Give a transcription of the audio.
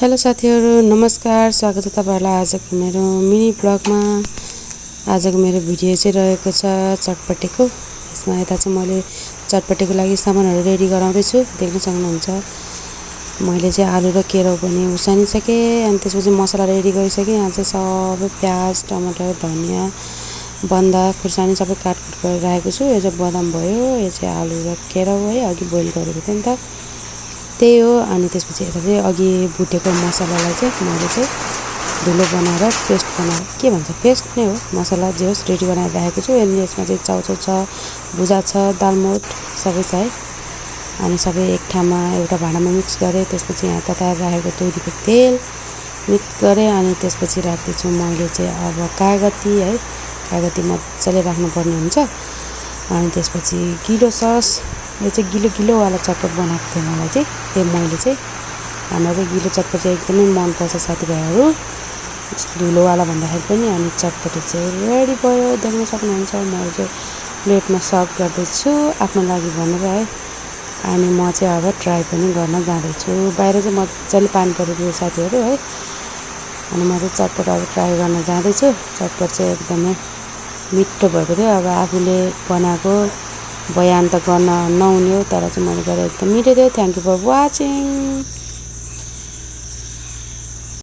Hello साथीहरु, नमस्कार। स्वागत छ तपाईहरुलाई आजको मेरो मिनी ब्लगमा। आजको मेरो भिडियो चाहिँ रहेको छ चटपटेको। यसमा यता चाहिँ मैले चटपटेको लागि सामानहरु रेडी गराउँदै छु, देख्न सक्नुहुन्छ। मैले चाहिँ आलु र केराउ पनि उसानिसके अनि त्यसपछि मसला रेडी गरिसके। यहाँ चाहिँ सबै प्याज, टमाटर, धनिया, बन्दा खुर्सानी सबै काटकुट गरेर राखेको छु। यो चाहिँ बदाम भयो, यो चाहिँ आलु र केराउ है, अघि बोइल गरेको थिएँ नि त, त्यही हो। अनि त्यसपछि यता चाहिँ अघि भुटेको मसलालाई चाहिँ मैले चाहिँ धुलो बनाएर पेस्ट बनाएर के भन्छ पेस्ट नै हो, मसला जे होस् रेडी बनाएर राखेको छु। अनि यसमा चाहिँ चाउचाउ छ, भुजा छ, दालमोट सबै छ है। अनि सबै एक ठाउँमा एउटा भाँडामा मिक्स गरेँ। त्यसपछि यहाँ तताएर राखेको तोरीको तेल मिक्स गरेँ। अनि त्यसपछि राख्दैछु मैले चाहिँ अब कागती है, कागती मजाले राख्नुपर्ने हुन्छ। अनि त्यसपछि गिलो सस, यो चाहिँ गिलो चटपट बनाएको थिएँ मलाई चाहिँ, त्यो मैले चाहिँ हाम्रो चाहिँ गिलो चटपट चाहिँ एकदमै मनपर्छ साथीभाइहरू, धुलोवाला भन्दाखेरि पनि। अनि चटपटी चाहिँ रेडी भयो, देख्न सक्नुहुन्छ। म चाहिँ प्लेटमा सर्भ गर्दैछु आफ्नो लागि भनेर है। अनि म चाहिँ अब ट्राई पनि गर्न जाँदैछु। बाहिर चाहिँ मजाले पानी परिदियो साथीहरू है। अनि म चाहिँ चटपट अब ट्राई गर्न जाँदैछु। चटपट चाहिँ एकदमै मिठो भएको थियो। अब आफूले बनाएको बयान त गर्न नहुने हो, तर चाहिँ मैले गरेर एकदम मिठो थियो। Thank you for watching.